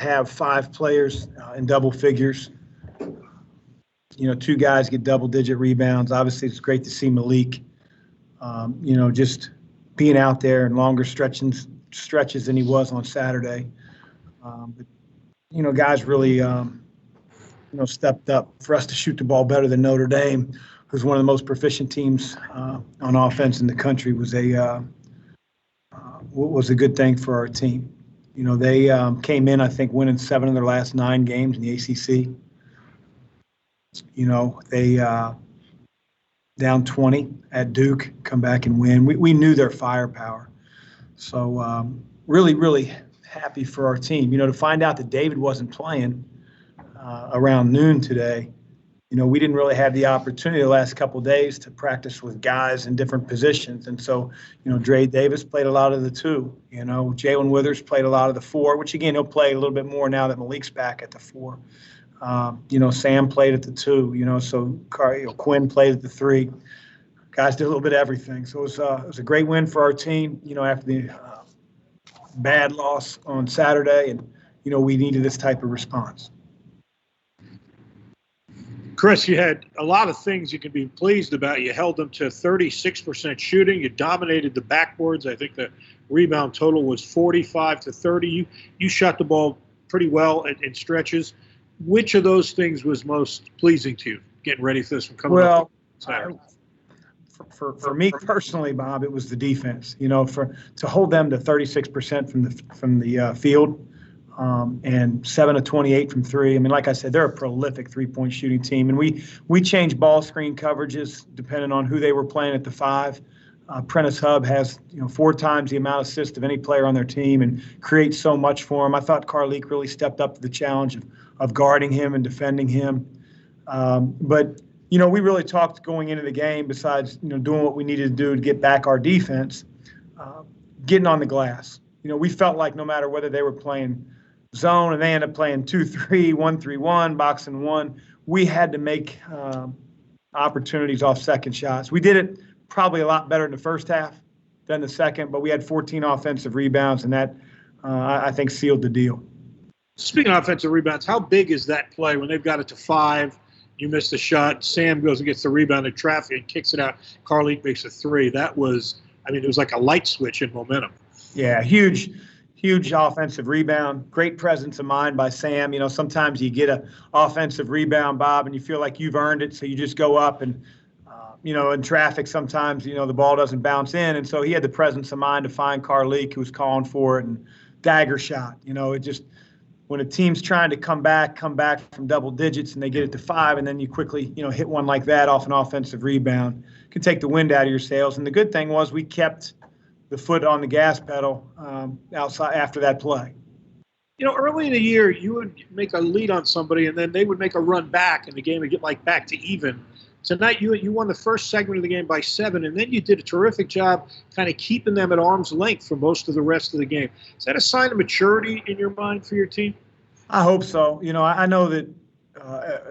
have 5 players in double figures. You know, 2 guys get double-digit rebounds. Obviously, it's great to see Malik, you know, just being out there in longer stretches than he was on Saturday. But, you know, guys really, you know, stepped up for us to shoot the ball better than Notre Dame, who's one of the most proficient teams on offense in the country, was a good thing for our team. You know, they came in, I think, winning 7 of their last 9 games in the ACC. You know, they down 20 at Duke, come back and win. We knew their firepower. So really, really happy for our team. You know, to find out that David wasn't playing around noon today, you know, we didn't really have the opportunity the last couple of days to practice with guys in different positions. And so, you know, Dre Davis played a lot of the 2. You know, Jalen Withers played a lot of the 4, which, again, he'll play a little bit more now that Malik's back at the 4. You know, Sam played at the 2, you know, so Quinn played at the 3. Guys did a little bit of everything. So it was a great win for our team, you know, after the bad loss on Saturday. And, you know, we needed this type of response. Chris, you had a lot of things you can be pleased about. You held them to 36% shooting. You dominated the backboards. I think the rebound total was 45-30. You shot the ball pretty well in stretches. Which of those things was most pleasing to you, getting ready for this one coming up? For me personally, Bob, it was the defense. You know, to hold them to 36% from the field, and 7 of 28 from 3. I mean, like I said, they're a prolific 3-point shooting team, and we changed ball screen coverages depending on who they were playing at the 5. Prentice Hub has, you know, 4 times the amount of assists of any player on their team and creates so much for him. I thought Carlik really stepped up to the challenge of guarding him and defending him. But, you know, we really talked going into the game, besides, you know, doing what we needed to do to get back our defense, getting on the glass. You know, we felt like no matter whether they were playing zone and they ended up playing 2-3, 1-3-1, boxing 1, we had to make opportunities off second shots. We did it probably a lot better in the first half than the second, but we had 14 offensive rebounds, and that, I think, sealed the deal. Speaking of offensive rebounds, how big is that play when they've got it to 5, you miss the shot, Sam goes and gets the rebound in traffic and kicks it out, Carlik makes a 3. That was, I mean, it was like a light switch in momentum. Yeah, huge offensive rebound, great presence of mind by Sam. You know, sometimes you get an offensive rebound, Bob, and you feel like you've earned it, so you just go up and, you know, in traffic sometimes, you know, the ball doesn't bounce in. And so he had the presence of mind to find Carlik, who was calling for it, and dagger shot. You know, it just, when a team's trying to come back from double digits and they get it to 5, and then you quickly, you know, hit one like that off an offensive rebound, can take the wind out of your sails. And the good thing was we kept the foot on the gas pedal outside after that play. You know, early in the year, you would make a lead on somebody, and then they would make a run back, and the game would get like back to even. Tonight, you won the first segment of the game by 7, and then you did a terrific job kind of keeping them at arm's length for most of the rest of the game. Is that a sign of maturity in your mind for your team? I hope so. You know, I know that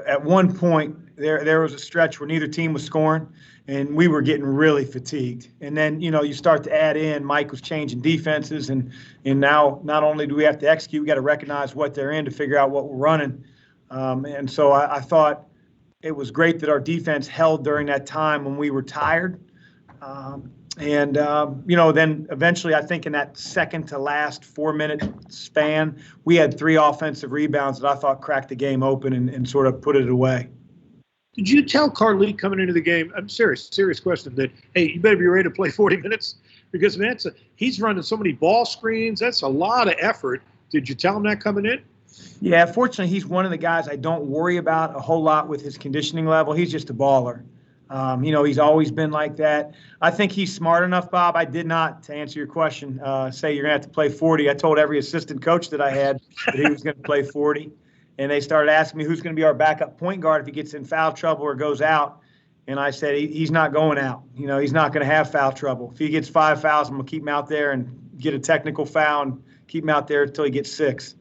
at one point there was a stretch where neither team was scoring, and we were getting really fatigued. And then, you know, you start to add in, Mike was changing defenses, and now not only do we have to execute, we got to recognize what they're in to figure out what we're running. And so I thought it was great that our defense held during that time when we were tired. You know, then eventually, I think in that second to last 4-minute span, we had 3 offensive rebounds that I thought cracked the game open and sort of put it away. Did you tell Carlik coming into the game, I'm serious question, that, hey, you better be ready to play 40 minutes? Because, man, he's running so many ball screens. That's a lot of effort. Did you tell him that coming in? Yeah, fortunately, he's one of the guys I don't worry about a whole lot with his conditioning level. He's just a baller. You know, he's always been like that. I think he's smart enough, Bob. I did not, to answer your question, say you're going to have to play 40. I told every assistant coach that I had that he was going to play 40. And they started asking me who's going to be our backup point guard if he gets in foul trouble or goes out. And I said, he's not going out. You know, he's not going to have foul trouble. If he gets 5 fouls, I'm going to keep him out there and get a technical foul and keep him out there until he gets 6.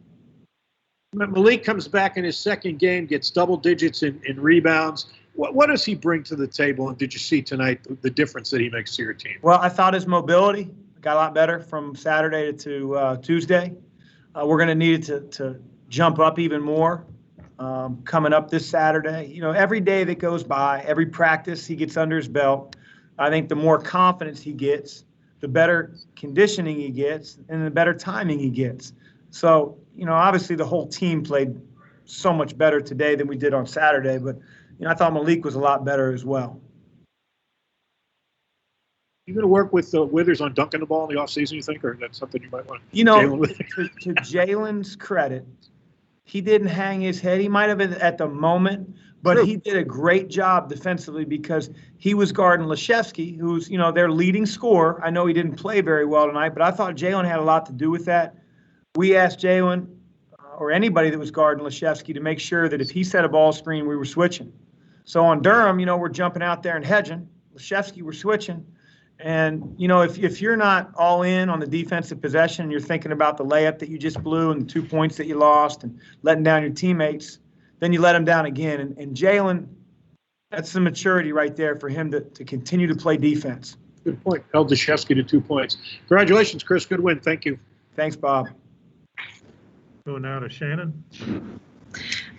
Malik comes back in his second game, gets double digits in rebounds. What does he bring to the table, and did you see tonight the difference that he makes to your team? Well, I thought his mobility got a lot better from Saturday to Tuesday. We're going to need it to jump up even more coming up this Saturday. You know, every day that goes by, every practice he gets under his belt, I think the more confidence he gets, the better conditioning he gets, and the better timing he gets. So, you know, obviously the whole team played so much better today than we did on Saturday, but, you know, I thought Malik was a lot better as well. You going to work with Withers on dunking the ball in the offseason, you think, or is that something you might want to to Jalen's credit, he didn't hang his head. He might have been at the moment, but True. He did a great job defensively because he was guarding Leshevsky, who's, you know, their leading scorer. I know he didn't play very well tonight, but I thought Jalen had a lot to do with that. We asked Jalen or anybody that was guarding Leshevsky to make sure that if he set a ball screen, we were switching. So on Durham, you know, we're jumping out there and hedging. Leshevsky, we're switching. And, you know, if you're not all in on the defensive possession and you're thinking about the layup that you just blew and the 2 points that you lost and letting down your teammates, then you let them down again. And Jalen, that's the maturity right there for him to continue to play defense. Good point. Held Deshevsky to 2 points. Congratulations, Chris. Good win. Thank you. Thanks, Bob. Go now to Shannon.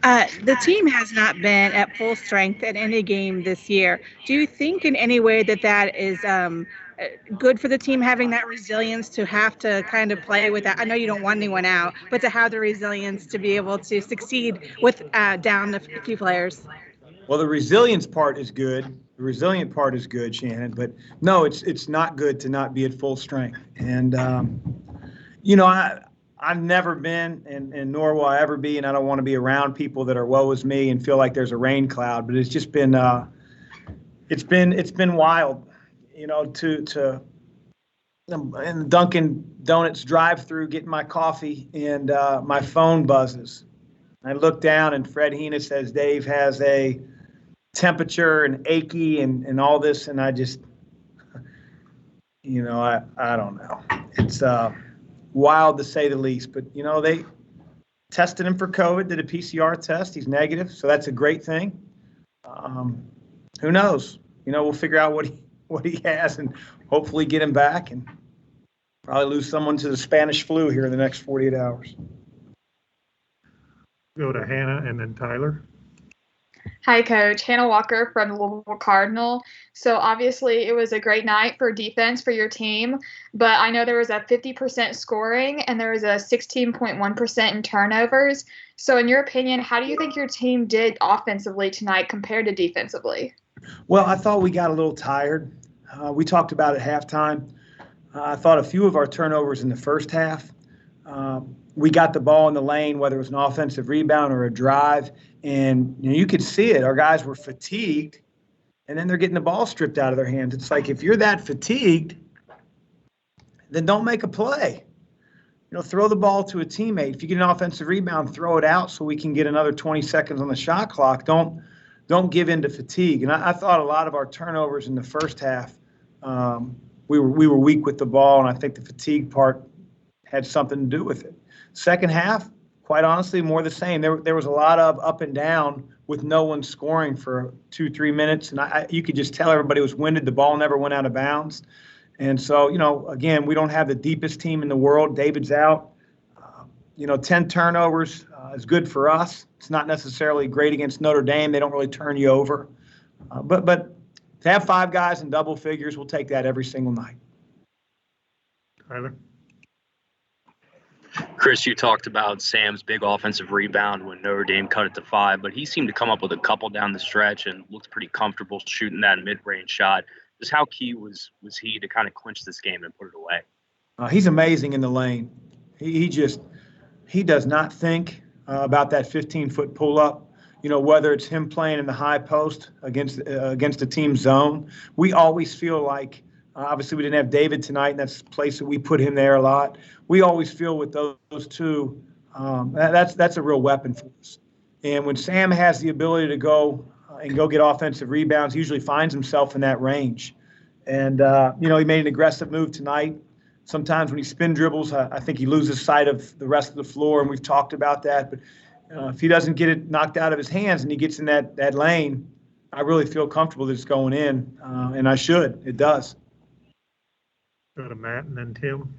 The team has not been at full strength at any game this year. Do you think in any way that is good for the team, having that resilience to have to kind of play with that? I know you don't want anyone out, but to have the resilience to be able to succeed with down a few players? Well, the resilience part is good. The resilient part is good, Shannon. But no, it's not good to not be at full strength. And, you know, I've never been, and nor will I ever be, and I don't want to be around people that are woe is me and feel like there's a rain cloud. But it's just been, it's been wild, you know, to in the Dunkin' Donuts drive-through, getting my coffee, and my phone buzzes. I look down, and Fred Hina says Dave has a temperature and achy and all this, and I just, you know, I don't know. It's wild to say the least, but you know, they tested him for COVID, did a PCR test. He's negative, so that's a great thing. Who knows? You know, we'll figure out what he has and hopefully get him back and probably lose someone to the Spanish flu here in the next 48 hours. Go to Hannah and then Tyler. Hi, Coach. Hannah Walker from the Louisville Cardinal. So obviously it was a great night for defense for your team, but I know there was a 50% scoring and there was a 16.1% in turnovers. So in your opinion, how do you think your team did offensively tonight compared to defensively? Well, I thought we got a little tired. We talked about it at halftime. I thought a few of our turnovers in the first half. We got the ball in the lane, whether it was an offensive rebound or a drive, and you know, you could see it. Our guys were fatigued, and then they're getting the ball stripped out of their hands. It's like, if you're that fatigued, then don't make a play. You know, throw the ball to a teammate. If you get an offensive rebound, throw it out so we can get another 20 seconds on the shot clock. Don't give in to fatigue. And I thought a lot of our turnovers in the first half, we were weak with the ball, and I think the fatigue part had something to do with it. Second half, quite honestly, more the same. There was a lot of up and down with no one scoring for 2-3 minutes, and you could just tell everybody was winded. The ball never went out of bounds. And so, you know, again, we don't have the deepest team in the world. David's out. 10 turnovers is good for us. It's not necessarily great against Notre Dame. They don't really turn you over. But to have 5 guys in double figures, we'll take that every single night. Tyler? Chris, you talked about Sam's big offensive rebound when Notre Dame cut it to 5, but he seemed to come up with a couple down the stretch and looked pretty comfortable shooting that mid-range shot. Just how key was he to kind of clinch this game and put it away? He's amazing in the lane. He does not think about that 15-foot pull-up. You know, whether it's him playing in the high post against a team zone, we always feel like, obviously we didn't have David tonight, and that's the place that we put him there a lot. We always feel with those two, that's a real weapon for us. And when Sam has the ability to go and go get offensive rebounds, he usually finds himself in that range. And, he made an aggressive move tonight. Sometimes when he spin dribbles, I think he loses sight of the rest of the floor, and we've talked about that. But if he doesn't get it knocked out of his hands and he gets in that lane, I really feel comfortable that it's going in, and I should. It does. Go to Matt and then Tim.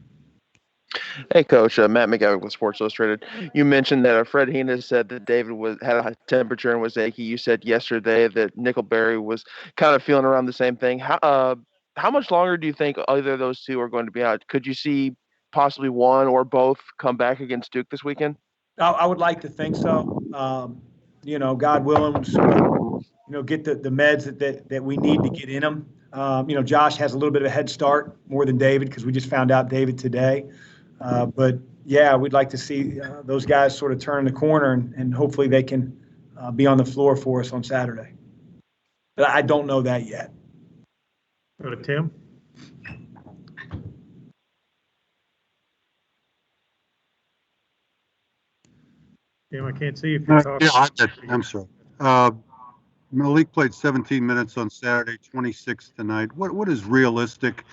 Hey, Coach. Matt McGowan with Sports Illustrated. You mentioned that Fred Heenan said that David had a high temperature and was achy. You said yesterday that Nickelberry was kind of feeling around the same thing. How much longer do you think either of those two are going to be out? Could you see possibly one or both come back against Duke this weekend? I would like to think so. God willing, get the meds that we need to get in them. Josh has a little bit of a head start more than David because we just found out David today. But yeah, we'd like to see those guys sort of turn the corner and hopefully they can be on the floor for us on Saturday. But I don't know that yet. Go to Tim. Tim, I can't see if you're talking. I'm sorry. Malik played 17 minutes on Saturday, 26 tonight. What is realistic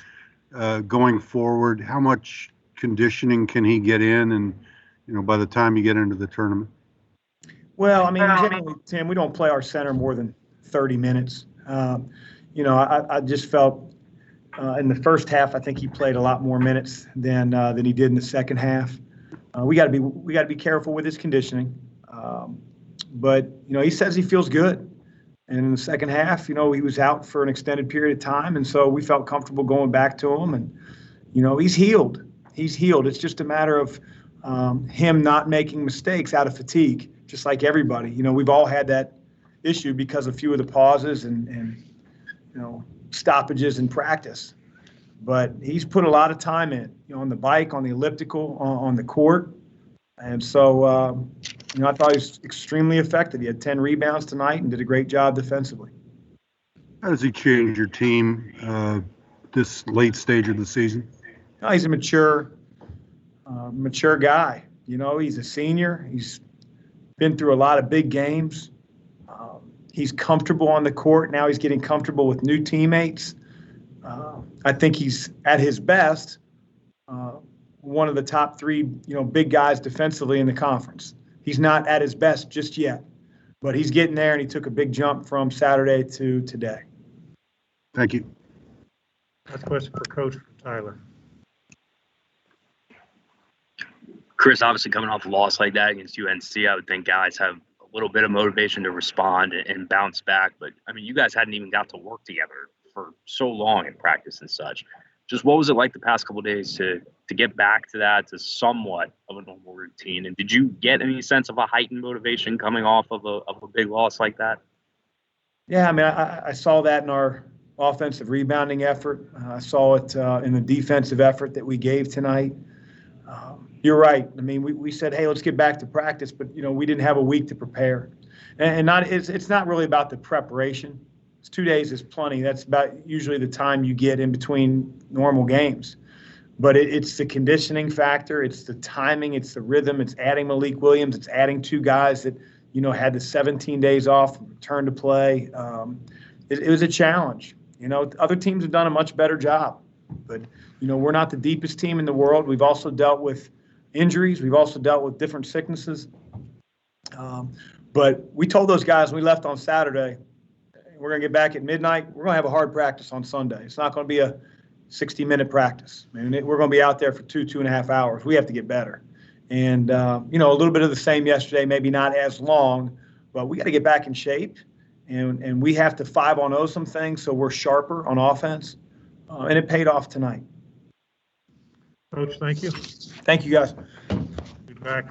going forward? How much conditioning can he get in, and by the time you get into the tournament? Well, I mean, generally, Tim, we don't play our center more than 30 minutes. I just felt in the first half, I think he played a lot more minutes than he did in the second half. We got to be careful with his conditioning. But he says he feels good. And in the second half, he was out for an extended period of time, and so we felt comfortable going back to him. And he's healed. He's healed. It's just a matter of him not making mistakes out of fatigue, just like everybody. We've all had that issue because of a few of the pauses and stoppages in practice. But he's put a lot of time in, on the bike, on the elliptical, on the court. And so, I thought he was extremely effective. He had 10 rebounds tonight and did a great job defensively. How does he change your team this late stage of the season? He's a mature guy. He's a senior. He's been through a lot of big games. He's comfortable on the court. Now he's getting comfortable with new teammates. I think he's at his best, one of the top three, big guys defensively in the conference. He's not at his best just yet, but he's getting there, and he took a big jump from Saturday to today. Thank you. Last question for Coach from Tyler. Chris, obviously coming off a loss like that against UNC, I would think guys have a little bit of motivation to respond and bounce back. But, I mean, you guys hadn't even got to work together for so long in practice and such. Just what was it like the past couple of days to get back to that, to somewhat of a normal routine? And did you get any sense of a heightened motivation coming off of a big loss like that? Yeah, I mean, I saw that in our offensive rebounding effort. I saw it in the defensive effort that we gave tonight. You're right. I mean, we said, hey, let's get back to practice, but, we didn't have a week to prepare. And it's not really about the preparation. 2 days is plenty. That's about usually the time you get in between normal games. But it's the conditioning factor. It's the timing. It's the rhythm. It's adding Malik Williams. It's adding two guys that, had the 17 days off, return to play. It was a challenge. Other teams have done a much better job. But, we're not the deepest team in the world. We've also dealt with injuries. We've also dealt with different sicknesses. But we told those guys when we left on Saturday, we're going to get back at midnight. We're going to have a hard practice on Sunday. It's not going to be a 60-minute practice. I mean, we're going to be out there for 2.5 hours. We have to get better. And, a little bit of the same yesterday, maybe not as long, but we got to get back in shape. And we have to 5-on-0 some things so we're sharper on offense. And it paid off tonight. Coach, thank you. Thank you, guys. Be back